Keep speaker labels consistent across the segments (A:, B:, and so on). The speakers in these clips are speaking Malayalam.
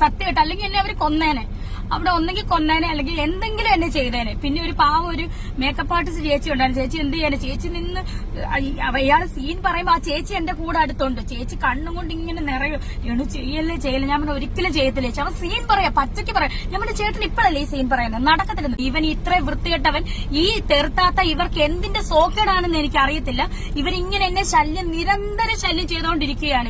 A: സത്യമായിട്ട്. അല്ലെങ്കിൽ എന്നെ അവര് കൊന്നേനെ, അവിടെ ഒന്നെങ്കിൽ കൊന്നേനെ അല്ലെങ്കിൽ എന്തെങ്കിലും എന്നെ ചെയ്തേനെ. പിന്നെ ഒരു പാവം ഒരു മേക്കപ്പ് ആർട്ടിസ്റ്റ് ചേച്ചി ഉണ്ടായിരുന്നു. ചേച്ചി എന്ത് ചെയ്യാനെ, ചേച്ചി നിന്ന് അയാൾ സീൻ പറയുമ്പോ ആ ചേച്ചി എന്റെ കൂടെ അടുത്തുണ്ട്. ചേച്ചി കണ്ണും കൊണ്ട് ഇങ്ങനെ നിറയും, എണു ചെയ്യല്ലേ ഞാൻ പറഞ്ഞ ഒരിക്കലും ചെയ്യത്തില്ല ചേച്ചി. അവൻ സീൻ പറയാ, പച്ചയ്ക്ക് പറയാം. നമ്മുടെ ചേട്ടൻ ഇപ്പോഴല്ലേ ഈ സീൻ പറയുന്നത്, നടക്കത്തില്ല. ഇവൻ ഇത്ര വൃത്തികെട്ടവൻ, ഈ തെറുത്താത്ത ഇവർക്ക് എന്തിന്റെ സോക്കേടാണെന്ന് എനിക്ക് അറിയത്തില്ല. ഇവരിങ്ങനെ എന്നെ നിരന്തര ശല്യം ചെയ്തുകൊണ്ടിരിക്കുകയാണ്.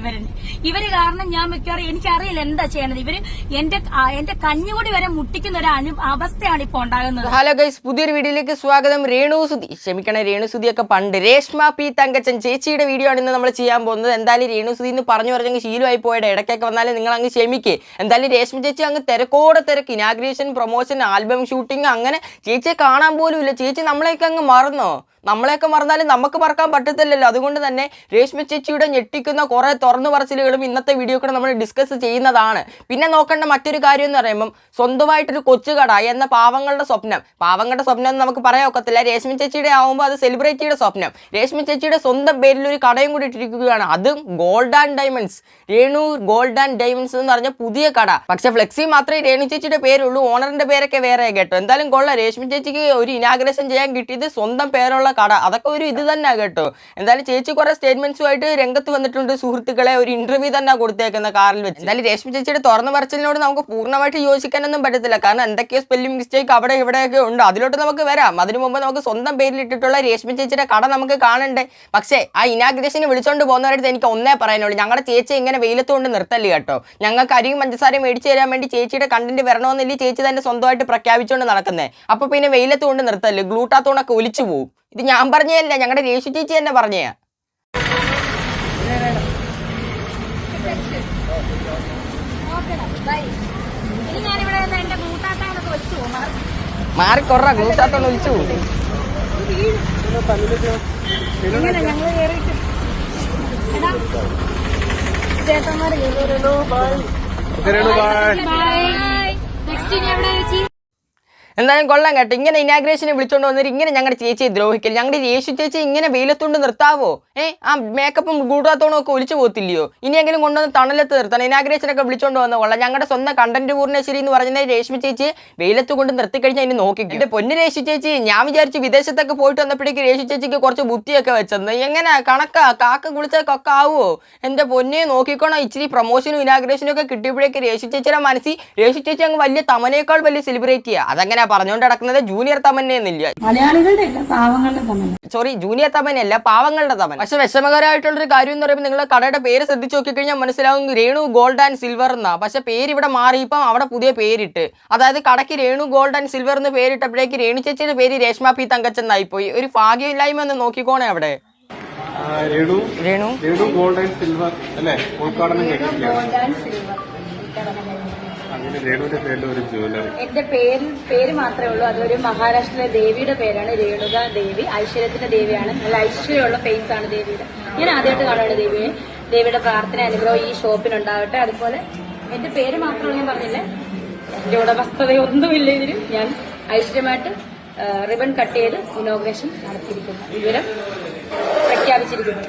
A: ഇവര് കാരണം ഞാൻ മിക്കവാറും എനിക്കറിയില്ല എന്താ ചെയ്യണത്. ഇവര് എന്റെ കഞ്ഞുകൂടി വരെ മുട്ടിക്കുന്ന ഒരു അവസ്ഥയാണ് ഇപ്പൊ ഉണ്ടാകുന്നത്.
B: ഹലോ ഗൈസ്, പുതിയൊരു വീഡിയോയിലേക്ക് സ്വാഗതം. രേണുസുതിയൊക്കെ പണ്ട് രേഷ്മ പി തങ്കച്ചൻ ചേച്ചിയുടെ വീഡിയോ ആണ് ഇന്ന് നമ്മൾ ചെയ്യാൻ പോകുന്നത്. എന്തായാലും രേണുസുതി എന്ന് പറഞ്ഞു പറഞ്ഞെങ്കിൽ ശീലമായി പോയുടെ, ഇടയ്ക്കൊക്കെ വന്നാലും നിങ്ങൾ അങ്ങ് ക്ഷമിക്കേ. എന്തായാലും രേഷ്മ ചേച്ചി അങ്ങ് തിരക്ക്, ഇനാഗ്രേഷൻ, പ്രൊമോഷൻ, ആൽബം ഷൂട്ടിംഗ്, അങ്ങനെ ചേച്ചിയെ കാണാൻ പോലും ഇല്ല. ചേച്ചി നമ്മളെയൊക്കെ അങ്ങ് മറന്നോ? നമ്മളെയൊക്കെ മറന്നാലും നമുക്ക് മറക്കാൻ പറ്റത്തില്ലല്ലോ. അതുകൊണ്ട് തന്നെ രേഷ്മ ചേച്ചിയുടെ ഞെട്ടിക്കുന്ന കുറെ തുറന്നു പറച്ചിലുകളും ഇന്നത്തെ വീഡിയോ കൂടെ നമ്മൾ ഡിസ്കസ് ചെയ്യുന്നതാണ്. പിന്നെ നോക്കേണ്ട മറ്റൊരു കാര്യം എന്ന് പറയുമ്പം സ്വന്തമായിട്ടൊരു കൊച്ചുകട എന്ന പാവങ്ങളുടെ സ്വപ്നം എന്ന് നമുക്ക് പറയാൻ ഒക്കത്തില്ല. രേഷ്മ ചേച്ചിയുടെ ആവുമ്പോൾ അത് സെലിബ്രിറ്റിയുടെ സ്വപ്നം. രേഷ്മ ചേച്ചിയുടെ സ്വന്തം പേരിൽ ഒരു കടയും കൂടി ഇട്ടിരിക്കുകയാണ്. അതും gold and diamonds, Renu gold and diamonds എന്ന് പറഞ്ഞ പുതിയ കട. പക്ഷെ ഫ്ലെക്സി മാത്രമേ രേണു ചേച്ചിയുടെ പേരുള്ളൂ, ഓണറിന്റെ പേരൊക്കെ വേറെ കേട്ടോ. എന്തായാലും കൊള്ളാം, രേഷ്മ ചേച്ചിക്ക് ഒരു ഇനാഗ്രേഷൻ ചെയ്യാൻ കിട്ടിയത് സ്വന്തം പേരുള്ള കട. അതൊക്കെ ഒരു ഇത് തന്നെ കേട്ടോ. എന്തായാലും ചേച്ചി കുറെ സ്റ്റേറ്റ്മെന്റ്സുമായിട്ട് രംഗത്ത് വന്നിട്ടുണ്ട്. സുഹൃത്തുക്കളെ, ഒരു ഇന്റർവ്യൂ തന്നെ കൊടുത്തേക്കുന്ന കാറിൽ വെച്ച്. എന്തായാലും രേഷ്മ ചേച്ചിയുടെ തുറന്നു പറച്ചിലിനോട് നമുക്ക് പൂർണ്ണമായിട്ട് യോജിക്കാനൊന്നും പറ്റത്തില്ല. കാരണം എന്തൊക്കെയോ സ്പെല്ലിംഗ് മിസ്റ്റേക്ക് അവിടെ ഇവിടെയൊക്കെ ഉണ്ട്. അതിലോട്ട് നമുക്ക് വരാം. അതിനു മുമ്പ് നമുക്ക് സ്വന്തം പേരിലിട്ടിട്ടുള്ള രേഷ്മ ചേച്ചിയുടെ കട നമുക്ക് കാണണ്ടേ. പക്ഷേ ആ ഇനാഗ്രേഷന് വിളിച്ചോണ്ട് പോകുന്നവരടുത്ത് എനിക്ക് ഒന്നേ പറയാനുള്ളൂ, ഞങ്ങളുടെ ചേച്ചി ഇങ്ങനെ വെയിലത്തുകൊണ്ട് നിർത്തല്ലേ കേട്ടോ. ഞങ്ങൾക്ക് അരിയും പഞ്ചസാരയും മേടിച്ചു തരാൻ വേണ്ടി ചേച്ചിയുടെ കണ്ടന്റ് വരണമെന്നില്ല ചേച്ചി തന്നെ സ്വന്തമായിട്ട് പ്രഖ്യാപിച്ചുകൊണ്ട് നടക്കുന്നത്. അപ്പൊ പിന്നെ വെയിലത്ത് കൊണ്ട് നിർത്തല്ലേ, ഗ്ലൂട്ടാത്തോണൊക്കെ ഒലിച്ചു പോകും. ഇത് ഞാൻ പറഞ്ഞതല്ല, ഞങ്ങളുടെ രേഷു ചേച്ചി തന്നെ പറഞ്ഞ. മാറിക്കൊറ, ഗ്ലൂട്ടാത്തോണ്ട് ഒലിച്ചു പോകും. എന്തായാലും കൊള്ളാം കേട്ടോ. ഇങ്ങനെ ഇനാഗ്രേഷനെ വിളിച്ചോണ്ട് വന്നിട്ട് ഇങ്ങനെ ഞങ്ങളുടെ ചേച്ചിയെ ദ്രോഹിക്കൽ. ഞങ്ങളുടെ യേശു ചേച്ചി ഇങ്ങനെ വെയിലത്തോണ്ട് നിർത്താവോ? ആ മേക്കപ്പും ഗൂഢാത്തോണും ഒക്കെ ഒലിച്ചു പോകത്തില്ലയോ? ഇനിയെങ്കിലും കൊണ്ടുവന്ന് തണലത്ത് നിർത്തണം. ഇനാഗ്രേഷനൊക്കെ വിളിച്ചോണ്ട് വന്ന കൊള്ളാം. ഞങ്ങളുടെ സ്വന്തം കണ്ടന്റ് പൂർണ്ണശ്ശേരി എന്ന് പറഞ്ഞാൽ രേഷ്മ ചേച്ചി വെയിലത്ത് കൊണ്ട് നിർത്തിക്കഴിഞ്ഞാൽ ഇനി നോക്കിക്കും. എന്റെ പൊന്നു രേഷു ചേച്ചി, ഞാൻ വിചാരിച്ചു വിദേശത്തൊക്കെ പോയിട്ട് വന്നപ്പോഴേക്ക് രേഷു ചേച്ചിക്ക് കുറച്ച് ബുദ്ധിയൊക്കെ വെച്ചെന്ന്. എങ്ങനെ കണക്കാ, കാക്ക കുളിച്ചാൽ കൊക്ക ആവുമോ? എന്റെ പൊന്നെ നോക്കിക്കോണം. ഇച്ചിരി പ്രൊമോഷനും ഇനാഗ്രേഷനും ഒക്കെ കിട്ടിയപ്പോഴേക്ക് രേഷു ചേച്ചിയുടെ മനസ്സിൽ രേഷു ചേച്ചി അങ്ങ് വലിയ തമനേക്കാൾ വലിയ സെലിബ്രിറ്റിയാ. അതങ്ങനെ പറഞ്ഞുകൊണ്ട് നടക്കുന്നത് ജൂനിയർ തമന്നയെന്നില്ല,
A: മലയാളികളുടെ പാവങ്ങളുടെ തമന.
B: സോറി, ജൂനിയർ തമനയല്ല, പാവങ്ങളുടെ തമൻ. പക്ഷെ വിഷമകരമായിട്ടുള്ളൊരു കാര്യം എന്ന് പറയുമ്പോൾ നിങ്ങൾ കടയുടെ പേര് ശ്രദ്ധിച്ചു നോക്കിക്കഴിഞ്ഞാൽ മനസ്സിലാവും രേണു ഗോൾഡ് ആൻഡ് സിൽവർ എന്നാ. പക്ഷെ പേര് ഇവിടെ മാറി, ഇപ്പം അവിടെ പുതിയ പേരിട്ട്. അതായത് കടയ്ക്ക് രേണു ഗോൾഡ് ആൻഡ് സിൽവർ എന്ന് പേരിട്ടപ്പോഴേക്ക് രേണു ചേച്ചിയുടെ പേര് രേഷ്മ പി തങ്കച്ചൻ എന്നായിപ്പോയി. ഒരു ഭാഗ്യമില്ലായ്മ എന്ന് നോക്കിക്കോണേ അവിടെ.
C: രേണു ഗോൾഡ് ആൻഡ് സിൽവർ അല്ലേ ഉദ്ഘാടനം
D: എന്റെ പേര് മാത്രമേ ഉള്ളൂ. അതൊരു മഹാരാഷ്ട്രയിലെ ദേവിയുടെ പേരാണ്, രേണുക ദേവി. ഐശ്വര്യത്തിന്റെ ദേവിയാണ്, നല്ല ഐശ്വര്യമുള്ള ഫേസ് ആണ് ദേവിയുടെ. ഞാൻ ആദ്യമായിട്ട് കാണുകയാണ് ദേവിയുടെ പ്രാർത്ഥന അനുഗ്രഹം ഈ ഷോപ്പിനുണ്ടാവട്ടെ. അതുപോലെ എന്റെ പേര് മാത്രമേ ഞാൻ പറഞ്ഞില്ലേ, എന്റെ ഉടമസ്ഥതയൊന്നുമില്ല ഇതിന്. ഞാൻ ഐശ്വര്യമായിട്ട് റിബൺ കട്ട് ചെയ്ത് ഇനോഗ്രേഷൻ നടത്തിയിരിക്കുന്നു, വിവരം പ്രഖ്യാപിച്ചിരിക്കുന്നു.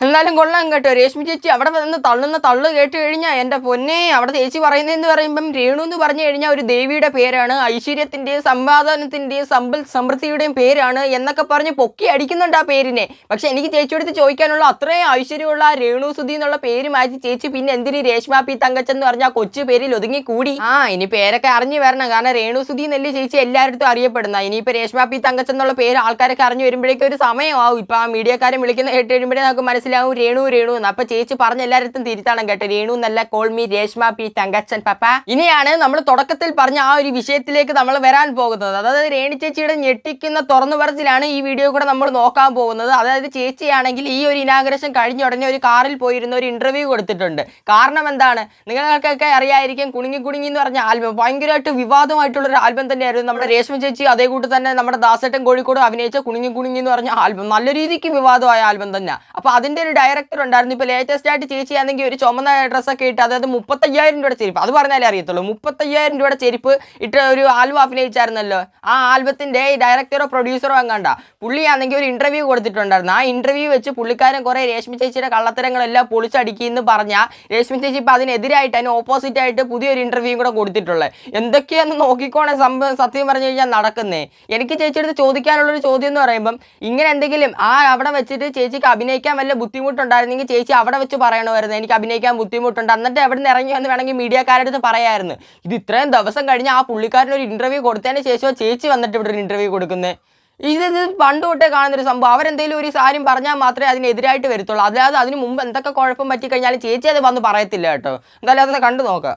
B: എന്നാലും കൊള്ളാം കേട്ടോ. രേഷ്മ ചേച്ചി അവിടെ വന്ന് തള്ളുന്ന തള്ളു കേട്ട് കഴിഞ്ഞാൽ എൻ്റെ പൊന്നെ, അവിടെ ചേച്ചി പറയുന്നതെന്ന് പറയുമ്പം രേണു എന്ന് പറഞ്ഞു കഴിഞ്ഞാൽ ഒരു ദേവിയുടെ പേരാണ്, ഐശ്വര്യത്തിൻ്റെയും സമ്പാദനത്തിൻ്റെയും സമൃദ്ധിയുടെയും പേരാണ് എന്നൊക്കെ പറഞ്ഞ് പൊക്കി അടിക്കുന്നുണ്ട് ആ പേരിനെ. പക്ഷെ എനിക്ക് ചേച്ചിയോടുത്ത് ചോദിക്കാനുള്ള, അത്രയും ഐശ്വര്യമുള്ള രേണുസുതി എന്നുള്ള പേര് മാറ്റി ചേച്ചി പിന്നെ എന്തിന് രേഷ്മ പി തങ്കച്ചൻ എന്ന് പറഞ്ഞാൽ കൊച്ചു പേരിൽ ഒതുങ്ങിക്കൂടി? ഇനി പേരൊക്കെ അറിഞ്ഞു വരണം. കാരണം രേണുസുതി എന്നല്ലേ ചേച്ചി എല്ലായിടത്തും അറിയപ്പെടുന്ന. ഇനിയിപ്പോൾ രേഷ്മ പി തങ്കച്ചൻ എന്നുള്ള പേര് ആൾക്കാരൊക്കെ അറിഞ്ഞു വരുമ്പോഴേക്കും ഒരു സമയമാവും. ഇപ്പം ആ മീഡിയക്കാരെ വിളിക്കുന്ന കേട്ട് കഴിയുമ്പോഴേ നമുക്ക് മനസ്സിലാവും രേണു എന്ന്. അപ്പൊ ചേച്ചി പറഞ്ഞ എല്ലായിടത്തും തിരുത്താണം കേട്ടോ. രേണു എന്നല്ല, call me Reshma P Thankachan പപ്പ. ഇനിയാണ് നമ്മൾ തുടക്കത്തിൽ പറഞ്ഞ ആ ഒരു വിഷയത്തിലേക്ക് നമ്മൾ വരാൻ പോകുന്നത്. അതായത് രേണു ചേച്ചിയുടെ ഞെട്ടിക്കുന്ന തുറന്നു പറച്ചിലാണ് ഈ വീഡിയോ കൂടെ നമ്മൾ നോക്കാൻ പോകുന്നത്. അതായത് ചേച്ചിയാണെങ്കിൽ ഈ ഒരു ഇനാഗ്രേഷൻ കഴിഞ്ഞ ഉടനെ ഒരു കാറിൽ പോയിരുന്ന ഒരു ഇന്റർവ്യൂ കൊടുത്തിട്ടുണ്ട്. കാരണം എന്താണ്, നിങ്ങൾക്കൊക്കെ അറിയായിരിക്കും, കുണുങ്ങി എന്ന് പറഞ്ഞ ആൽബം ഭയങ്കരമായിട്ട് വിവാദമായിട്ടുള്ള ഒരു ആൽബം തന്നെയായിരുന്നു. നമ്മുടെ രേഷ്മ ചേച്ചി അതേ കൂട്ട് തന്നെ നമ്മുടെ ദാസേട്ടൻ കോഴിക്കോട് അഭിനയിച്ച കുണുങ്ങി എന്ന് പറഞ്ഞ ആൽബം നല്ല രീതിക്ക് വിവാദമായ ആൽബം തന്നെ. അപ്പൊ അതിന്റെ ഒരു ഡയറക്ടർ ഉണ്ടായിരുന്നു. ഇപ്പോൾ ലേറ്റസ്റ്റ് ആയിട്ട് ചേച്ചി ആണെങ്കിൽ ഒരു ചുമന്ന ഡ്രസ്സൊക്കെ ഇട്ട്, അതായത് 35,000 രൂപയുടെ ചെരുപ്പ്, അത് പറഞ്ഞാലേ അറിയത്തുള്ളൂ, 35,000 രൂപയുടെ ചെരുപ്പ് ഇട്ട് ഒരു ആൽബം അഭിനയിച്ചായിരുന്നല്ലോ. ആ ആൽബത്തിന്റെ ഡയറക്ടറോ പ്രൊഡ്യൂസറോ അങ്ങാണ്ട പുള്ളിയാണെങ്കിൽ ഒരു ഇന്റർവ്യൂ കൊടുത്തിട്ടുണ്ടായിരുന്നു. ആ ഇന്റർവ്യൂ വെച്ച് പുള്ളിക്കാരൻ കുറെ രേഷ്മി ചേച്ചിയുടെ കള്ളത്തരങ്ങളെല്ലാം പൊളിച്ചടിക്കുമെന്ന് പറഞ്ഞാൽ രേഷ്മി ചേച്ചി ഇപ്പം അതിനെതിരായിട്ട്, അതിന് ഓപ്പോസിറ്റ് ആയിട്ട് പുതിയൊരു ഇന്റർവ്യൂ കൂടെ കൊടുത്തിട്ടുള്ളത്. എന്തൊക്കെയാന്ന് നോക്കിക്കോണേ സംഭവം സത്യം പറഞ്ഞു കഴിഞ്ഞാൽ നടക്കുന്നേ. എനിക്ക് ചേച്ചിയെടുത്ത് ചോദിക്കാനുള്ളൊരു ചോദ്യം എന്ന് പറയുമ്പം, ഇങ്ങനെ എന്തെങ്കിലും അവിടെ വെച്ചിട്ട് ചേച്ചിക്ക് അഭിനയിക്കാൻ വല്ല ബുദ്ധിമുട്ടുണ്ടായിരുന്നെങ്കിൽ ചേച്ചി അവിടെ വെച്ച് പറയണമായിരുന്നു, എനിക്ക് അഭിനയിക്കാൻ ബുദ്ധിമുട്ടുണ്ട്. എന്നിട്ട് എവിടെ നിന്ന് ഇറങ്ങി വന്ന് വേണമെങ്കിൽ മീഡിയക്കാരുടെ അടുത്ത് പറയായിരുന്നു. ഇത് ഇത്രയും ദിവസം കഴിഞ്ഞ് ആ പുള്ളിക്കാരന് ഒരു ഇന്റർവ്യൂ കൊടുത്തതിന് ശേഷം ചേച്ചി വന്നിട്ട് ഇവിടെ ഒരു ഇന്റർവ്യൂ കൊടുക്കുന്നത്. ഇത് പണ്ട് തൊട്ടേ കാണുന്നൊരു സംഭവം. അവരെന്തെങ്കിലും ഒരു കാര്യം പറഞ്ഞാൽ മാത്രമേ അതിനെതിരായിട്ട് വരത്തുള്ളൂ. അല്ലാതെ അതിന് മുമ്പ് എന്തൊക്കെ കുഴപ്പം പറ്റിക്കഴിഞ്ഞാലും ചേച്ചി അത് വന്ന് പറയത്തില്ല കേട്ടോ. എന്തായാലും അതൊക്കെ കണ്ടു നോക്കാം.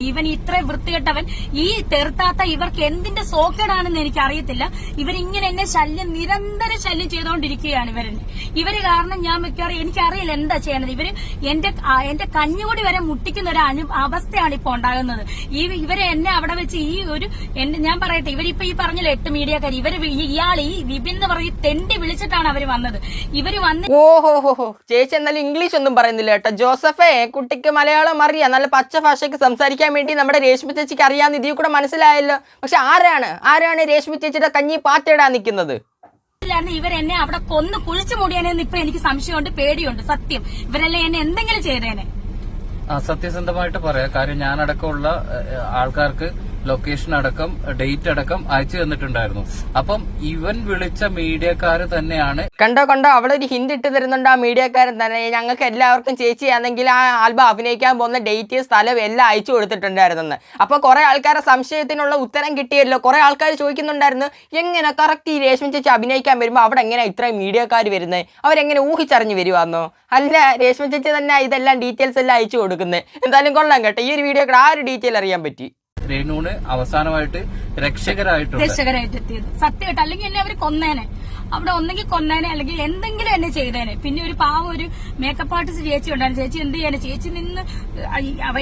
A: ഇവൻ ഇത്ര വൃത്തികെട്ടവൻ, ഈ തെറുത്താത്ത ഇവർക്ക് എന്തിന്റെ സോക്കേടാണെന്ന് എനിക്ക് അറിയത്തില്ല. ഇവരിങ്ങനെ എന്നെ നിരന്തര ശല്യം ചെയ്തുകൊണ്ടിരിക്കുകയാണ് ഇവര് കാരണം ഞാൻ മിക്കവാറും എനിക്കറിയില്ല എന്താ ചെയ്യണത്. ഇവര് എന്റെ കഞ്ഞുകൂടി വരെ മുട്ടിക്കുന്ന ഒരു അവസ്ഥയാണ് ഇപ്പൊ ഉണ്ടാകുന്നത്. ഇവരെ എന്നെ അവിടെ വെച്ച് ഞാൻ പറയട്ടെ, ഇവരിപ്പോ ഈ പറഞ്ഞല്ലോ 8 മീഡിയക്കാർ, ഇയാൾ ഈ വിപിൻ എന്ന് പറഞ്ഞ് തെണ്ടി വിളിച്ചിട്ടാണ് അവര് വന്നത്. ഇവര് വന്ന്
B: ഓഹോ ചേച്ചി എന്നാലും ഇംഗ്ലീഷ് ഒന്നും പറയുന്നില്ല കേട്ടോ. ജോസഫേ, കുട്ടിക്ക് മലയാളം അറിയാം, നല്ല പച്ച ഭാഷയ്ക്ക് സംസാരിക്കാൻ വേണ്ടി നമ്മുടെ രേഷ്മി ചേച്ചിക്ക് അറിയാവുന്ന ഇതിൽ കൂടെ മനസ്സിലായല്ലോ. പക്ഷെ ആരാണ് രേഷ്മി ചേച്ചിയുടെ കഞ്ഞി പാറ്റയിടാൻ നിൽക്കുന്നത്?
A: ഇവരെന്നെ അവിടെ കൊന്ന് കുളിച്ചു മൂടിയാനെന്ന് ഇപ്പൊ എനിക്ക് സംശയമുണ്ട്, പേടിയുണ്ട്. സത്യം ഇവരെല്ലാം എന്നെ എന്തെങ്കിലും ചെയ്തേനെ.
E: സത്യസന്ധമായിട്ട് പറയാം. കാര്യം ഞാനടക്കമുള്ള ആൾക്കാർക്ക് ലൊക്കേഷൻ അടക്കം ഡേറ്റ് അടക്കം അയച്ചു തന്നിട്ടുണ്ടായിരുന്നു. അപ്പം ഇവൻ വിളിച്ച മീഡിയക്കാര് തന്നെയാണ്.
B: കണ്ടോ അവിടെ ഒരു ഹിന്റ് ഇട്ട് തരുന്നുണ്ട് ആ മീഡിയക്കാരൻ തന്നെ. ഞങ്ങൾക്ക് എല്ലാവർക്കും ചേച്ചിയാണെങ്കിൽ ആ ആൽബം അഭിനയിക്കാൻ പോകുന്ന ഡേറ്റ്, സ്ഥലം എല്ലാം അയച്ചു കൊടുത്തിട്ടുണ്ടായിരുന്നെന്ന്. അപ്പൊ കുറെ ആൾക്കാരെ സംശയത്തിനുള്ള ഉത്തരം കിട്ടിയല്ലോ. കുറെ ആൾക്കാർ ചോദിക്കുന്നുണ്ടായിരുന്നു, എങ്ങനെ കറക്റ്റ് ഈ രേഷ്മി ചേച്ചി അഭിനയിക്കാൻ വരുമ്പോൾ അവിടെ എങ്ങനെ ഇത്രയും മീഡിയക്കാർ വരുന്നത്, അവരെങ്ങനെ ഊഹിച്ചറിഞ്ഞ് വരുവാന്നോ? അല്ല, രേഷ്മി ചേച്ചി തന്നെ ഇതെല്ലാം ഡീറ്റെയിൽസ് എല്ലാം അയച്ചു കൊടുക്കുന്നത്. എന്തായാലും കൊള്ളാം കേട്ടോ. ഈ ഒരു വീഡിയോ ആ ഒരു ഡീറ്റെയിൽ അറിയാൻ പറ്റി.
E: രേണുവിന് അവസാനമായിട്ട് രക്ഷകരായിട്ട്
A: എത്തിയത് സത്യമായിട്ട്. അല്ലെങ്കിൽ എന്നെ അവര് കൊന്നേനെ, അവിടെ ഒന്നെങ്കിൽ കൊന്നേനെ അല്ലെങ്കിൽ എന്തെങ്കിലും എന്നെ ചെയ്തേനെ. പിന്നെ ഒരു ഒരു മേക്കപ്പ് ആർട്ടിസ്റ്റ് ചേച്ചി ഉണ്ടായിരുന്നു. ചേച്ചി എന്ത് ചെയ്യാനെ, ചേച്ചി നിന്ന്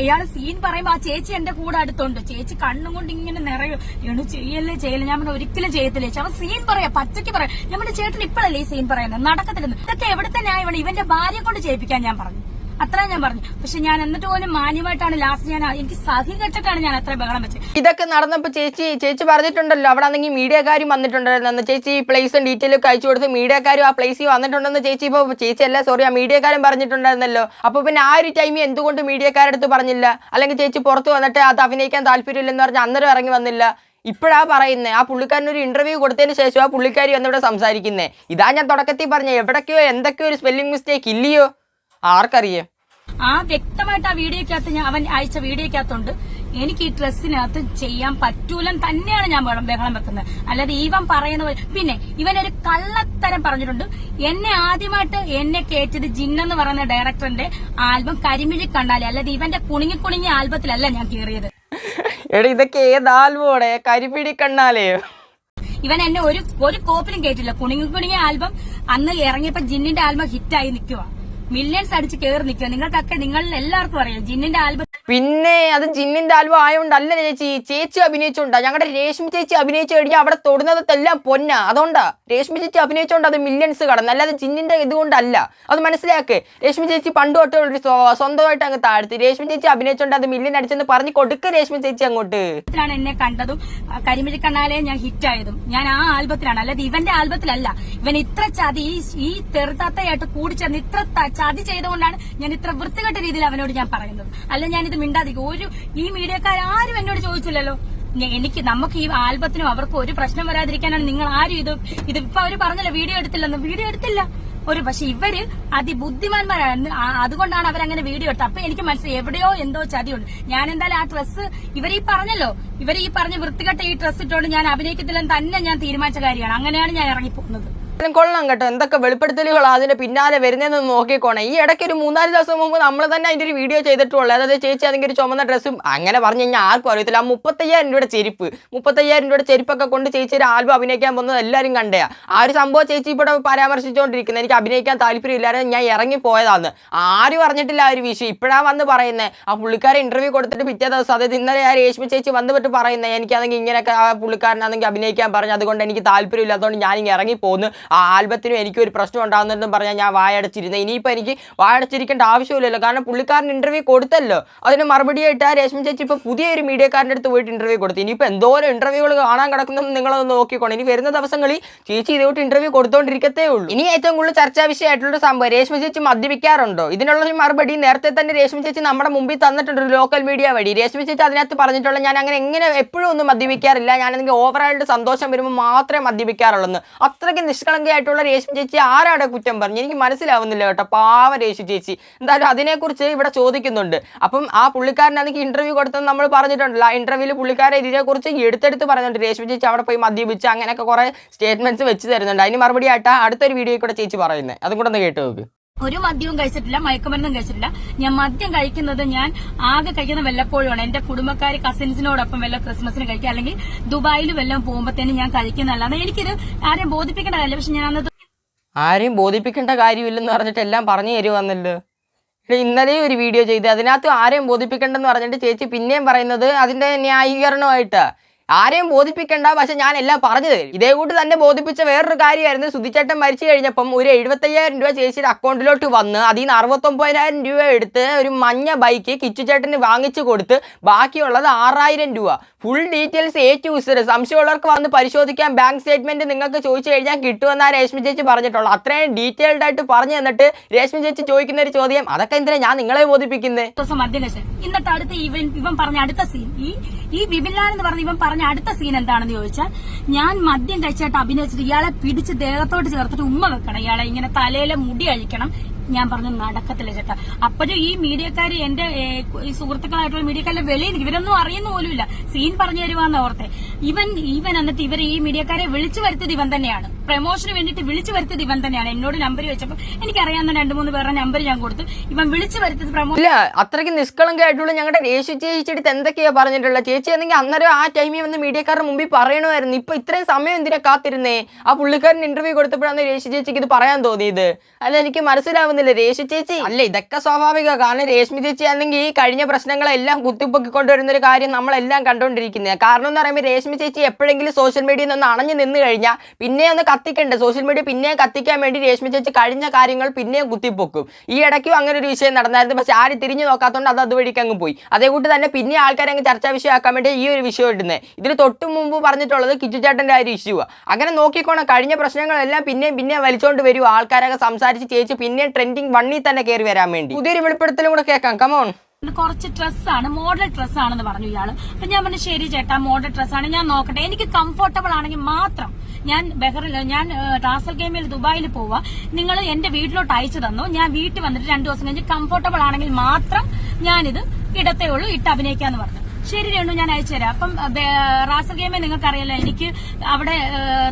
A: അയാള് സീൻ പറയുമ്പോ ആ ചേച്ചി എന്റെ കൂടെ അടുത്തുണ്ട്. ചേച്ചി കണ്ണും കൊണ്ട് ഇങ്ങനെ നിറയും, എണു ചെയ്യല്ലേ ഞാൻ പറഞ്ഞ ഒരിക്കലും ചെയ്യത്തില്ല ചേച്ചി. അവൻ സീൻ പറയാം, പച്ചയ്ക്ക് പറയാം. നമ്മുടെ ചേട്ടൻ ഇപ്പോഴല്ലേ ഈ സീൻ പറയുന്നത്, നടക്കത്തില്ലെന്ന്. ഇതൊക്കെ എവിടുത്തെ ന്യായമാണ്? ഇവന്റെ ഭാര്യയെ കൊണ്ട് ചെയ്യിപ്പിക്കാൻ ഞാൻ പറഞ്ഞു, അത്ര ഞാൻ പറഞ്ഞു. പക്ഷെ ഞാൻ എന്നിട്ട് പോലും മാന്യമായിട്ടാണ് ലാസ്റ്റ് എനിക്ക് സഹി കെട്ടിട്ടാണ് ഞാൻ അത്ര ബഹളം വെച്ചത്.
B: ഇതൊക്കെ നടന്നപ്പോ ചേച്ചി പറഞ്ഞിട്ടുണ്ടല്ലോ, അവിടെ ആണെങ്കിൽ മീഡിയക്കാരും വന്നിട്ടുണ്ടായിരുന്നു. ചേച്ചി പ്ലേസും ഡീറ്റെയിലും ഒക്കെ അയച്ചു കൊടുത്ത് മീഡിയക്കാരും ആ പ്ലേസിൽ വന്നിട്ടുണ്ടെന്ന് ചേച്ചി ആ മീഡിയക്കാരും പറഞ്ഞിട്ടുണ്ടായിരുന്നല്ലോ. അപ്പൊ പിന്നെ ആ ഒരു ടൈമിൽ എന്തുകൊണ്ട് മീഡിയക്കാരുടെ അടുത്ത് പറഞ്ഞില്ല? അല്ലെങ്കിൽ ചേച്ചി പുറത്ത് വന്നിട്ട് അത് അഭിനയിക്കാൻ താല്പര്യമില്ലെന്ന് പറഞ്ഞാൽ അന്നേരം ഇറങ്ങി വന്നില്ല. ഇപ്പോഴാ പറയുന്നത്, ആ പുള്ളിക്കാരൻ ഒരു ഇന്റർവ്യൂ കൊടുത്തതിന് ശേഷം ആ പുള്ളിക്കാരി വന്നിവിടെ സംസാരിക്കുന്നേ. ഇതാ ഞാൻ തുടക്കത്തിൽ പറഞ്ഞ, എവിടേക്കോ എന്തൊക്കെയോ ഒരു സ്പെല്ലിംഗ് മിസ്റ്റേക്ക് ഇല്ലയോ ആർക്കറിയാം.
A: ആ വ്യക്തമായിട്ട് ആ വീഡിയോക്കകത്ത് അവൻ അയച്ച വീഡിയോക്കകത്തുണ്ട്, എനിക്ക് ഈ ഡ്രസ്സിനകത്ത് ചെയ്യാൻ പറ്റൂലെന്ന് തന്നെയാണ് ഞാൻ ബഹളം വെക്കുന്നത്. അല്ലാതെ ഇവൻ പറയുന്നത്. പിന്നെ ഇവനൊരു കള്ളത്തരം പറഞ്ഞിട്ടുണ്ട്. എന്നെ കേറ്റത് ജിന്നെന്ന് പറയുന്ന ഡയറക്ടറിന്റെ ആൽബം കരിമിഴി കണ്ടാലേ, അല്ലാതെ ഇവന്റെ കുണുങ്ങി ആൽബത്തിലല്ല ഞാൻ കയറിയത്.
B: എടാ, ഇതൊക്കെ ഏത് ആൽബോടെ? കരിമിഴി കണ്ണാലേ?
A: ഇവൻ എന്നെ ഒരു കോപ്പിലും കേട്ടില്ല. കുണുങ്ങി ആൽബം അന്ന് ഇറങ്ങിയപ്പോ ജിന്നിന്റെ ആൽബം ഹിറ്റായി നിൽക്കുക, മില്യൺസ് അടിച്ച് കയറി നിൽക്കുക. നിങ്ങളിൽ എല്ലാവർക്കും അറിയാം ജിന്നിന്റെ ആൽബം.
B: പിന്നെ അത് ജിന്നിന്റെ ആൽബം ആയതുകൊണ്ടല്ല ചേച്ചി അഭിനയിച്ചോണ്ടാ. ഞങ്ങളുടെ രേഷ്മി ചേച്ചി അഭിനയിച്ചു കഴിഞ്ഞാൽ അവിടെ തൊടുന്നതെല്ലാം പൊന്നാ. അതുകൊണ്ടാ രേഷ്മി ചേച്ചി അഭിനയിച്ചോണ്ട് അത് മില്യൺസ് കടന്നു, അല്ലാതെ ജിന്നിന്റെ ഇതുകൊണ്ടല്ല. അത് മനസ്സിലാക്കേ. രേഷ്മി ചേച്ചി പണ്ട് തൊട്ട് സ്വന്തമായിട്ട് അങ്ങ് താഴ്ത്തി. രേഷ്മി ചേച്ചി അഭിനയിച്ചോണ്ട് അത് മില്യൺ അടിച്ചെന്ന് പറഞ്ഞ് കൊടുക്കുക രേഷ്മി ചേച്ചി അങ്ങോട്ട്.
A: എന്നെ കണ്ടതും കരിമിഴി കണ്ണാലേ ഞാൻ ഹിറ്റായതും ഞാൻ ആ ആൽബത്തിലാണ്, അല്ലാതെ ഇവന്റെ ആൽബത്തിലല്ല. ഇവൻ ഇത്ര ചതി ഈ തെറുത്താത്തയായിട്ട് കൂടിച്ചേർന്ന് ഇത്ര ചതി ചെയ്തുകൊണ്ടാണ് ഞാൻ ഇത്ര വൃത്തികെട്ട രീതിയിൽ അവനോട് ഞാൻ പറയുന്നത്. അല്ല ഞാനിത് മിണ്ടാതിരിക്കും. ഈ മീഡിയക്കാരും എന്നോട് ചോദിച്ചില്ലല്ലോ. നമുക്ക് ഈ ആൽബത്തിനും അവർക്കും ഒരു പ്രശ്നം വരാതിരിക്കാനാണ് നിങ്ങൾ ആരും ഇതിപ്പോ അവര് പറഞ്ഞല്ലോ വീഡിയോ എടുത്തില്ല. പക്ഷെ ഇവര് അതിബുദ്ധിമാന്മാരാണ്, അതുകൊണ്ടാണ് അവരങ്ങനെ വീഡിയോ എടുത്തത്. അപ്പൊ എനിക്ക് മനസ്സിലായി എവിടെയോ എന്തോ ചതിയുണ്ട്. ഞാൻ എന്തായാലും ആ ഡ്രസ്സ് ഇവരീ പറഞ്ഞ വൃത്തികെട്ട ഈ ഡ്രസ്സ് ഇട്ടുകൊണ്ട് ഞാൻ അഭിനയിക്കത്തില്ലെന്ന് തന്നെ ഞാൻ തീരുമാനിച്ച കാര്യമാണ്. അങ്ങനെയാണ് ഞാൻ ഇറങ്ങിപ്പോകുന്നത്.
B: കൊള്ളാം കേട്ടോ. എന്തൊക്കെ വെളിപ്പെടുത്തലുകളാണ് അതിന്റെ പിന്നാലെ വരുന്നതെന്ന് നോക്കിക്കോണേ. ഈ ഇടയ്ക്ക് ഒരു 3-4 ദിവസം മുമ്പ് നമ്മൾ തന്നെ അതിന്റെ ഒരു വീഡിയോ ചെയ്തിട്ടുള്ളൂ. അതായത് ചേച്ചി അതിന്റെ ഒരു ചുമന്ന ഡ്രസ്സും അങ്ങനെ പറഞ്ഞു കഴിഞ്ഞാൽ ആർക്കും അറിയത്തില്ല. ആ 35,000 രൂപയുടെ ചെരുപ്പ്, 35,000 രൂപയുടെ ചെരുപ്പൊക്കെ കൊണ്ട് ചേച്ചി ഒരു ആൽബം അഭിനയിക്കാൻ പോകുന്നത് എല്ലാവരും കണ്ടയാ. ആ ഒരു സംഭവം ചേച്ചി ഇവിടെ പരാമർശിച്ചുകൊണ്ടിരിക്കുന്നത്. എനിക്ക് അഭിനയിക്കാൻ താല്പര്യമില്ലായിരുന്നു, ഞാൻ ഇറങ്ങി പോയതാന്ന്. ആരും അറിഞ്ഞിട്ടില്ല ആ ഒരു വിഷയം. ഇപ്പോഴാണ് വന്ന് പറയുന്നത്. ആ പുള്ളിക്കാരെ ഇന്റർവ്യൂ കൊടുത്തിട്ട് പിറ്റേ ദിവസം, അതായത് ഇന്നലെ ആ രേഷ്മി ചേച്ചി വന്നിട്ട് പറയുന്നത്, എനിക്കാണെങ്കിൽ ഇങ്ങനെയൊക്കെ ആ പുള്ളിക്കാരനാണെങ്കിൽ അഭിനയിക്കാൻ പറഞ്ഞു, അതുകൊണ്ട് എനിക്ക് താല്പര്യമില്ലാത്തതുകൊണ്ട് ഞാനിങ്ങനെ ഇറങ്ങി പോകുന്നു. ആ ആൽബത്തിനും എനിക്കൊരു പ്രശ്നം ഉണ്ടാകുന്നതെന്ന് പറഞ്ഞാൽ ഞാൻ വായടച്ചിരുന്നത്. ഇനിയിപ്പോൾ എനിക്ക് വായടച്ചിരിക്കേണ്ട ആവശ്യമില്ലല്ലോ, കാരണം പുള്ളിക്കാരൻ ഇൻ്റർവ്യൂ കൊടുത്തല്ലോ. അതിന് മറുപടിയായിട്ട് ആ രശ്മി ചേച്ചി ഇപ്പോൾ പുതിയൊരു മീഡിയക്കാരൻ്റെ അടുത്ത് പോയിട്ട് ഇൻ്റർവ്യൂ കൊടുത്തു. ഇനിയിപ്പോൾ എന്തോരം ഇൻ്റർവ്യൂകൾ കാണാൻ കിടക്കുന്നതെന്ന് നിങ്ങളൊന്ന് നോക്കിക്കോണം. ഇനി വരുന്ന ദിവസങ്ങളിൽ ചേച്ചി ഇതോട്ട് ഇൻ്റർവ്യൂ കൊടുത്തോണ്ടിരിക്കത്തേ ഉള്ളൂ. ഇനി ഏറ്റവും കൂടുതൽ ചർച്ചാ വിഷയമായിട്ടുള്ള സംഭവം, രശ്മി ചേച്ചി മദ്യപിക്കാറുണ്ടോ? ഇതിനുള്ളൊരു മറുപടി നേരത്തെ തന്നെ രശ്മി ചേച്ചി നമ്മുടെ മുമ്പിൽ തന്നിട്ടുണ്ട് ഒരു ലോക്കൽ മീഡിയ വഴി. രശ്മി ചേച്ചി അതിനകത്ത് പറഞ്ഞിട്ടുള്ള ഞാൻ അങ്ങനെ എങ്ങനെ എപ്പോഴും ഒന്നും മദ്യപിക്കാറില്ല, ഞാനെങ്കിൽ ഓവറായിട്ട് സന്തോഷം വരുമ്പോൾ മാത്രമേ മദ്യപിക്കാറുള്ളൂ. അത്രയ്ക്ക് നിഷ്കളങ്കയായിട്ടുള്ള രശ്മി ചേച്ചി ആരാടെ കുറ്റം പറഞ്ഞു എനിക്ക് മനസ്സിലാവുന്നില്ല കേട്ടോ. പാവ രശ്മി ചേച്ചി. എന്തായാലും അതിനെക്കുറിച്ച് ഇവിടെ ചോദിക്കുന്നുണ്ട്. അപ്പം ആ പുള്ളിക്കാരനാണെങ്കിൽ ഇന്റർവ്യൂ കൊടുത്തെന്ന് നമ്മൾ പറഞ്ഞിട്ടുണ്ടല്ലോ. ആ ഇന്റർവ്യൂവിൽ പുള്ളിക്കാരെ ഇതിനെക്കുറിച്ച് എടുത്തെടുത്ത് പറഞ്ഞിട്ടുണ്ട്. രശ്മി ചേച്ചി അവിടെ പോയി മദ്യപിച്ച് അങ്ങനെയൊക്കെ കുറെ സ്റ്റേറ്റ്മെന്റ്സ് വെച്ച് തരുന്നുണ്ട്. അതിന് മറുപടി ആയിട്ടാ അടുത്തൊരു വീഡിയോ കൂടെ ചേച്ചി പറയുന്നത്. അതും കൂടെ ഒന്ന് കേട്ട് നോക്ക്.
A: ഒരു മദ്യവും കഴിച്ചിട്ടില്ല, മയക്കുമരുന്നും കഴിച്ചിട്ടില്ല. ഞാൻ മദ്യം കഴിക്കുന്നത് ഞാൻ ആകെ കഴിക്കുന്ന വല്ലപ്പോഴുമാണ്. എന്റെ കുടുംബക്കാര് കസിൻസിനോടൊപ്പം വല്ല ക്രിസ്മസിന് കഴിക്കുക, അല്ലെങ്കിൽ ദുബായിൽ വല്ലതും പോകുമ്പോഴത്തേനും ഞാൻ കഴിക്കുന്നതല്ലാതെ എനിക്കിത് ആരെയും ബോധിപ്പിക്കേണ്ട കാര്യമില്ല. പക്ഷെ ഞാൻ അന്ന്
B: ആരെയും ബോധിപ്പിക്കേണ്ട കാര്യമില്ലെന്ന് പറഞ്ഞിട്ട് എല്ലാം പറഞ്ഞു തരുവന്നല്ലോ. ഇന്നലെ ഒരു വീഡിയോ ചെയ്ത് അതിനകത്ത് ആരെയും ബോധിപ്പിക്കേണ്ടെന്ന് പറഞ്ഞിട്ട് ചേച്ചി പിന്നെയും പറയുന്നത് അതിന്റെ ന്യായീകരണമായിട്ടാ. ആരെയും ബോധിപ്പിക്കണ്ട, പക്ഷെ ഞാൻ എല്ലാം പറഞ്ഞു തരും. ഇതേ കൂട്ട് തന്നെ ബോധിപ്പിച്ച വേറൊരു കാര്യമായിരുന്നു, സുധിച്ചേട്ടൻ മരിച്ചു കഴിഞ്ഞപ്പം ഒരു 75,000 രൂപ ചേച്ചിയുടെ അക്കൗണ്ടിലോട്ട് വന്ന് അതിൽ നിന്ന് 69,000 രൂപ എടുത്ത് ഒരു മഞ്ഞ ബൈക്ക് കിച്ചുചേട്ടന് വാങ്ങിച്ചു കൊടുത്ത് ബാക്കിയുള്ളത് 6,000 രൂപ. Full details A to Z. സംശയമുള്ളവർക്ക് വന്ന് പരിശോധിക്കാൻ ബാങ്ക് സ്റ്റേറ്റ്മെന്റ് നിങ്ങൾക്ക് ചോദിച്ചു കഴിഞ്ഞാൽ കിട്ടുമെന്നാണ് രശ്മി ചേച്ചി പറഞ്ഞിട്ടുള്ളത്. അത്രയും ഡീറ്റെയിൽഡ് ആയിട്ട് പറഞ്ഞു തന്നിട്ട് രശ്മി ചേച്ചി ചോദിക്കുന്ന ഒരു ചോദ്യം, അതൊക്കെ എന്തിനാ ഞാൻ നിങ്ങളെ ബോധിപ്പിക്കുന്നത്?
A: ഇന്നത്തെ അടുത്ത ഇവൻ പറഞ്ഞ അടുത്ത സീൻ, ഈ വിപിൻലാൽ എന്ന് പറഞ്ഞ ഇവൻ പറഞ്ഞ അടുത്ത സീൻ എന്താണെന്ന് ചോദിച്ചാൽ, ഞാൻ മദ്യം കഴിച്ചായിട്ട് അഭിനയിച്ചിട്ട് ഇയാളെ പിടിച്ച് ദേഹത്തോട്ട് ചേർത്തിട്ട് ഉമ്മ വെക്കണം, ഇയാളെ ഇങ്ങനെ തലയിലെ മുടി അഴിക്കണം. ഞാൻ പറഞ്ഞു നടക്കത്തില്ല ചേട്ടാ. അപ്പോഴും ഈ മീഡിയക്കാര് എന്റെ ഈ സുഹൃത്തുക്കളായിട്ടുള്ള മീഡിയക്കാരുടെ വെളിയിൽ ഇവരൊന്നും അറിയുന്ന പോലുമില്ല. സീൻ പറഞ്ഞു തരുവാന്ന് ഓർത്തെ. ഇവൻ എന്നിട്ട് ഇവരെ ഈ മീഡിയക്കാരെ വിളിച്ചു വരുത്തിയത് ഇവൻ തന്നെയാണ്. പ്രമോഷന് വേണ്ടിയിട്ട് വിളിച്ചു വരുത്തിയത് ഇവൻ തന്നെയാണ്. എന്നോട് നമ്പർ ചോദിച്ചപ്പോൾ എനിക്കറിയാവുന്ന 2-3 പേരുടെ നമ്പർ ഞാൻ കൊടുത്തു. ഇവൻ വിളിച്ചു വരുത്തിയത് പ്രമോഷൻ.
B: ഇല്ല, അത്രയ്ക്ക് നിഷ്കളങ്കമായിട്ടുള്ള ഞങ്ങളുടെ രേഷു ചേച്ചിയുടെ എന്തൊക്കെയാ പറഞ്ഞിട്ടുള്ള ചേച്ചി എന്നെങ്കിൽ അന്നേരം ആ ടൈമിൽ വന്ന് മീഡിയക്കാരുടെ മുമ്പിൽ പറയണമായിരുന്നു. ഇപ്പൊ ഇത്രയും സമയം എന്തിനാ കാത്തിരുന്നേ? ആ പുള്ളിക്കാരൻ ഇന്റർവ്യൂ കൊടുത്തപ്പോഴാണ് രേഷു ചേച്ചിക്ക് ഇത് പറയാൻ തോന്നിയത്. അല്ല, എനിക്ക് മനസ്സിലാവുന്നില്ല. രേഷു ചേച്ചി അല്ല, ഇതൊക്കെ സ്വാഭാവിക. കാരണം രേഷ്മി ചേച്ചി ആണെങ്കിൽ ഈ കഴിഞ്ഞ പ്രശ്നങ്ങളെല്ലാം കുത്തിപ്പൊക്കിക്കൊണ്ടുവരുന്ന ഒരു കാര്യം നമ്മളെല്ലാം കണ്ടുകൊണ്ടിരിക്കുന്നത്. കാരണം എന്ന് പറയുമ്പോൾ രേഷ്മി ചേച്ചി എപ്പോഴെങ്കിലും സോഷ്യൽ മീഡിയയിൽ നിന്ന് അണഞ്ഞു നിന്ന് കഴിഞ്ഞാൽ പിന്നെ ഒന്ന് കത്തിക്കണ്ടേ? സോഷ്യൽ മീഡിയ പിന്നെയും കത്തിക്കാൻ വേണ്ടി രേഷ്മി ചേച്ചി കഴിഞ്ഞ കാര്യങ്ങൾ പിന്നെയും കുത്തിപ്പൊക്കും. ഈ ഇടയ്ക്കും അങ്ങനെ ഒരു വിഷയം നടന്നായിരുന്നു, പക്ഷെ ആരും തിരിഞ്ഞു നോക്കാത്തതുകൊണ്ട് അത് അതുവഴിക്ക് അങ്ങ് പോയി. അതേകൂട്ട് തന്നെ പിന്നെ ആൾക്കാരെ അങ്ങ് ചർച്ചാ വിഷയമാക്കാൻ വേണ്ടി ഈ ഒരു വിഷയം ഇടുന്നത്. ഇതിന് തൊട്ട് മുമ്പ് പറഞ്ഞിട്ടുള്ളത് കിച്ചുചേട്ടൻ്റെ ആ ഒരു ഇഷ്യൂ. അങ്ങനെ നോക്കിക്കോണം, കഴിഞ്ഞ പ്രശ്നങ്ങളെല്ലാം പിന്നെയും വലിച്ചോണ്ട് വരും. ആൾക്കാരൊക്കെ സംസാരിച്ച് ചേച്ചി പിന്നെയും ട്രെൻഡിങ് 1-ൽ തന്നെ കയറി വരാൻ വേണ്ടി പുതിയൊരു വെളിപ്പെടുത്തലും കൂടെ കേൾക്കാം. കമോൺ.
A: കുറച്ച് ഡ്രസ്സാണ്, മോഡൽ ഡ്രസ്സാണെന്ന് പറഞ്ഞു ഇയാള്. അപ്പൊ ഞാൻ പറഞ്ഞു ശരി ചേട്ടാ, മോഡൽ ഡ്രസ്സാണ്, ഞാൻ നോക്കട്ടെ, എനിക്ക് കംഫർട്ടബിൾ ആണെങ്കിൽ മാത്രം. ഞാൻ റാസൽ ഗെയിമിൽ ദുബായിൽ പോവാ, നിങ്ങൾ എന്റെ വീട്ടിലോട്ട് അയച്ചു തന്നു, ഞാൻ വീട്ടിൽ വന്നിട്ട് 2 ദിവസം കഴിഞ്ഞ് കംഫർട്ടബിൾ ആണെങ്കിൽ മാത്രം ഞാനിത് ഇടത്തേ ഉള്ളൂ, ഇട്ട് അഭിനയിക്കാന്ന് പറഞ്ഞു. ശരി രേണു, ഞാൻ അയച്ചുതരാം. അപ്പം റാസൽ ഗെയിമിൽ നിങ്ങൾക്ക് അറിയാലോ, എനിക്ക് അവിടെ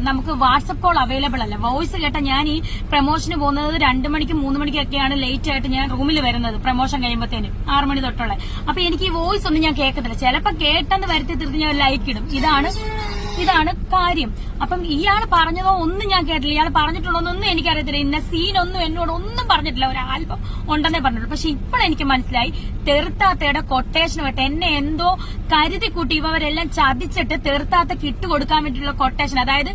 A: നമുക്ക് വാട്സപ്പ് കോൾ അവൈലബിൾ അല്ല. വോയിസ് കേട്ട ഞാൻ ഈ പ്രമോഷന് പോകുന്നത് 2 മണിക്കും 3 മണിക്കൊക്കെയാണ് ലേറ്റ് ആയിട്ട് ഞാൻ റൂമിൽ വരുന്നത്, പ്രമോഷൻ കഴിയുമ്പോഴത്തേനും 6 മണി തൊട്ടുള്ള. അപ്പൊ എനിക്ക് ഈ വോയിസ് ഒന്നും ഞാൻ കേൾക്കത്തില്ല. ചിലപ്പോ കേട്ടെന്ന് വരുത്തി തീർത്ത് ഞാൻ ലൈക്ക് ഇടും. ഇതാണ് കാര്യം. അപ്പം ഇയാൾ പറഞ്ഞതോ ഒന്നും ഞാൻ കേട്ടില്ല. ഇയാൾ പറഞ്ഞിട്ടുള്ളതൊന്നും എനിക്കറിയത്തില്ല. ഇന്ന സീനൊന്നും എന്നോട് ഒന്നും പറഞ്ഞിട്ടില്ല. ഒരു ആൽബം ഉണ്ടെന്നേ പറഞ്ഞിട്ടുള്ളൂ. പക്ഷെ ഇപ്പോഴെനിക്ക് മനസ്സിലായി, തെറുത്താത്തയുടെ കൊട്ടേഷനുമായിട്ട് എന്നെ എന്തോ കരുതി കൂട്ടി ഇവരെല്ലാം ചതിച്ചിട്ട് തെറുത്താത്തക്ക് ഇട്ടുകൊടുക്കാൻ വേണ്ടിയിട്ടുള്ള കൊട്ടേഷൻ. അതായത്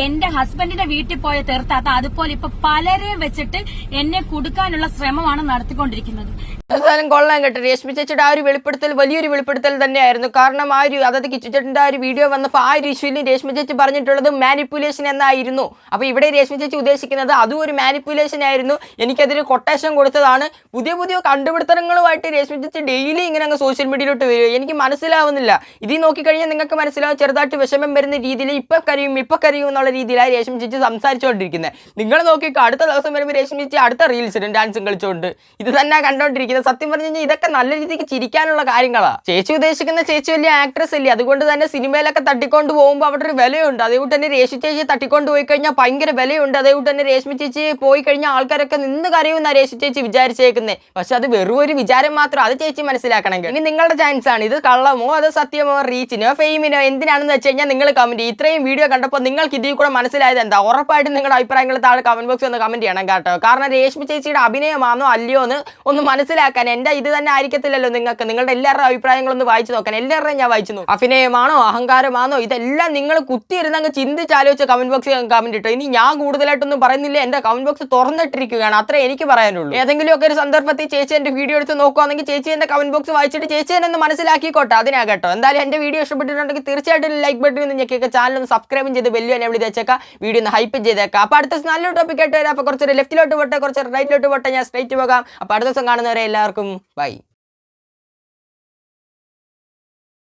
A: എന്റെ ഹസ്ബൻഡിന്റെ വീട്ടിൽ പോയ തെറുത്താത്ത അതുപോലെ ഇപ്പൊ പലരെയും വെച്ചിട്ട് എന്നെ കൊടുക്കാനുള്ള ശ്രമമാണ് നടത്തിക്കൊണ്ടിരിക്കുന്നത്.
B: എന്തായാലും കൊള്ളാൻ കേട്ടോ. രശ്മി ചേച്ചിയുടെ ആ ഒരു വെളിപ്പെടുത്തൽ വലിയൊരു വെളിപ്പെടുത്തൽ തന്നെയായിരുന്നു. കാരണം ആ ഒരു അതായത് കിച്ചുചേട്ടൻ്റെ ആ ഒരു വീഡിയോ വന്നപ്പോൾ ആ ഒരു ഇഷ്യൂവിൽ രശ്മി ചേച്ചി പറഞ്ഞിട്ടുള്ളത് മാനിപ്പുലേഷൻ എന്നായിരുന്നു. അപ്പോൾ ഇവിടെ രശ്മി ചേച്ചി ഉദ്ദേശിക്കുന്നത് അതും ഒരു മാനിപ്പുലേഷൻ ആയിരുന്നു, എനിക്കതിന് കൊട്ടേഷൻ കൊടുത്തതാണ്. പുതിയ കണ്ടുപിടുത്തങ്ങളുമായിട്ട് രശ്മി ചേച്ചി ഡെയിലി ഇങ്ങനെ അങ്ങ് സോഷ്യൽ മീഡിയയിലോട്ട് വരിക. എനിക്ക് മനസ്സിലാവുന്നില്ല. ഇതിൽ നോക്കിക്കഴിഞ്ഞാൽ നിങ്ങൾക്ക് മനസ്സിലാവും, ചെറുതായിട്ട് വിഷമം വരുന്ന രീതിയിൽ ഇപ്പം കരയും എന്നുള്ള രീതിയിലാണ് രശ്മി ചേച്ചി സംസാരിച്ചുകൊണ്ടിരിക്കുന്നത്. നിങ്ങൾ നോക്കിക്കോ, അടുത്ത ദിവസം വരുമ്പോൾ രശ്മി ചേച്ചി അടുത്ത റീൽസ് ഇടും ഡാൻസും കളിച്ചുകൊണ്ട്. ഇത് തന്നെ കണ്ടോണ്ടിരിക്കുന്നത്. സത്യം പറഞ്ഞു കഴിഞ്ഞാൽ ഇതൊക്കെ നല്ല രീതിക്ക് ചിരിക്കാനുള്ള കാര്യങ്ങളാണ്. ചേച്ചി ഉദ്ദേശിക്കുന്ന ചേച്ചി വലിയ ആക്ട്രസ് അല്ലേ, അതുകൊണ്ട് തന്നെ സിനിമയിലൊക്കെ തട്ടിക്കൊണ്ട് പോകുമ്പോൾ അവിടെ ഒരു വിലയുണ്ട്. അതേപോലെ തന്നെ രേഷ്മി ചേച്ചി തട്ടിക്കൊണ്ട് പോയി കഴിഞ്ഞാൽ ഭയങ്കര വിലയുണ്ട്. അതേപോലെ തന്നെ രേഷ്മി ചേച്ചി പോയി കഴിഞ്ഞാൽ ആൾക്കാരൊക്കെ നിന്ന് കരയുന്ന രേഷ്മി ചേച്ചി വിചാരിച്ചേക്കുന്നത്. പക്ഷെ അത് വെറും ഒരു വിചാരം മാത്രം. അത് ചേച്ചി മനസ്സിലാക്കണമെങ്കിൽ ഇനി നിങ്ങളുടെ ചാൻസ് ആണ്. ഇത് കള്ളമോ അത് സത്യമോ റീച്ചിനോ ഫെയിമിനോ എന്തിനാണെന്ന് വെച്ച് കഴിഞ്ഞാൽ നിങ്ങൾ കമന്റ്. ഇത്രയും വീഡിയോ കണ്ടപ്പോൾ നിങ്ങൾക്ക് ഇതിൽ കൂടെ മനസ്സിലായത് എന്താ? ഉറപ്പായിട്ടും നിങ്ങളുടെ അഭിപ്രായങ്ങൾ താഴെ കമന്റ് ബോക്സിൽ ഒന്ന് കമന്റ് ചെയ്യണം കേട്ടോ. കാരണം രേഷ്മി ചേച്ചിയുടെ അഭിനയമാണോ അല്ലയോ എന്ന് ഒന്ന് മനസ്സിലാക്കാൻ. എന്റെ ഇത് തന്നെ ആയിരിക്കത്തില്ലല്ലോ നിങ്ങൾക്ക്. നിങ്ങളുടെ എല്ലാവരുടെ അഭിപ്രായങ്ങളൊന്ന് വായിച്ചു നോക്കാൻ. എല്ലാവരുടെയും ഞാൻ വായിച്ചു നോക്കും. അഭിനയമാണോ അഹങ്കാരമാണോ ഇതെല്ലാം നിങ്ങൾ കുത്തിയിരുന്നങ്ങ് ചിന്തിച്ചാലോചിച്ച കമന്റ് ബോക്സ് കമന്റ് ഇട്ടോ. ഇനി ഞാൻ കൂടുതലായിട്ടൊന്നും പറയുന്നില്ല, എന്റെ കമന്റ് ബോക്സ് തുറന്നിട്ടിരിക്കുകയാണ്, അത്രേ എനിക്ക് പറയാനുള്ളൂ. ഏതെങ്കിലും ഒക്കെ ഒരു സന്ദർഭത്തിൽ ചേച്ചി എന്റെ വീഡിയോ എടുത്ത് നോക്കുവാണെങ്കിൽ ചേച്ചി എന്റെ കമന്റ് ബോക്സ് വായിച്ചിട്ട് ചേച്ചി എന്നെ ഒന്ന് മനസ്സിലാക്കിക്കോട്ടെ, അതിനാ കേട്ടോ. എന്തായാലും എന്റെ വീഡിയോ ഇഷ്ടപ്പെട്ടിട്ടുണ്ടെങ്കിൽ തീർച്ചയായിട്ടും ലൈക്ക് ബട്ടൺ ഒന്ന് ഞെക്കിയൊക്കെ ചാനൽ ഒന്ന് സബ്സ്ക്രൈബ് ചെയ്ത് ബെല്ലും എന്നെ വിളി വെച്ചേക്കാം, വീഡിയോ ഒന്ന് ഹൈപ്പ് ചെയ്തേക്കാം. അപ്പോൾ അടുത്ത നല്ലൊരു ടോപ്പിക് ആയിട്ട് വരാം. അപ്പോൾ കുറച്ച് ലെഫ്റ്റിലോട്ട് പോട്ടെ, കുറച്ച് റൈറ്റിലോട്ട് പോട്ടെ, ഞാൻ സ്ട്രൈറ്റ് പോകാം. അപ്പോൾ അടുത്ത ദിവസം കാണുന്നവരെ എല്ലാവർക്കും ബൈ.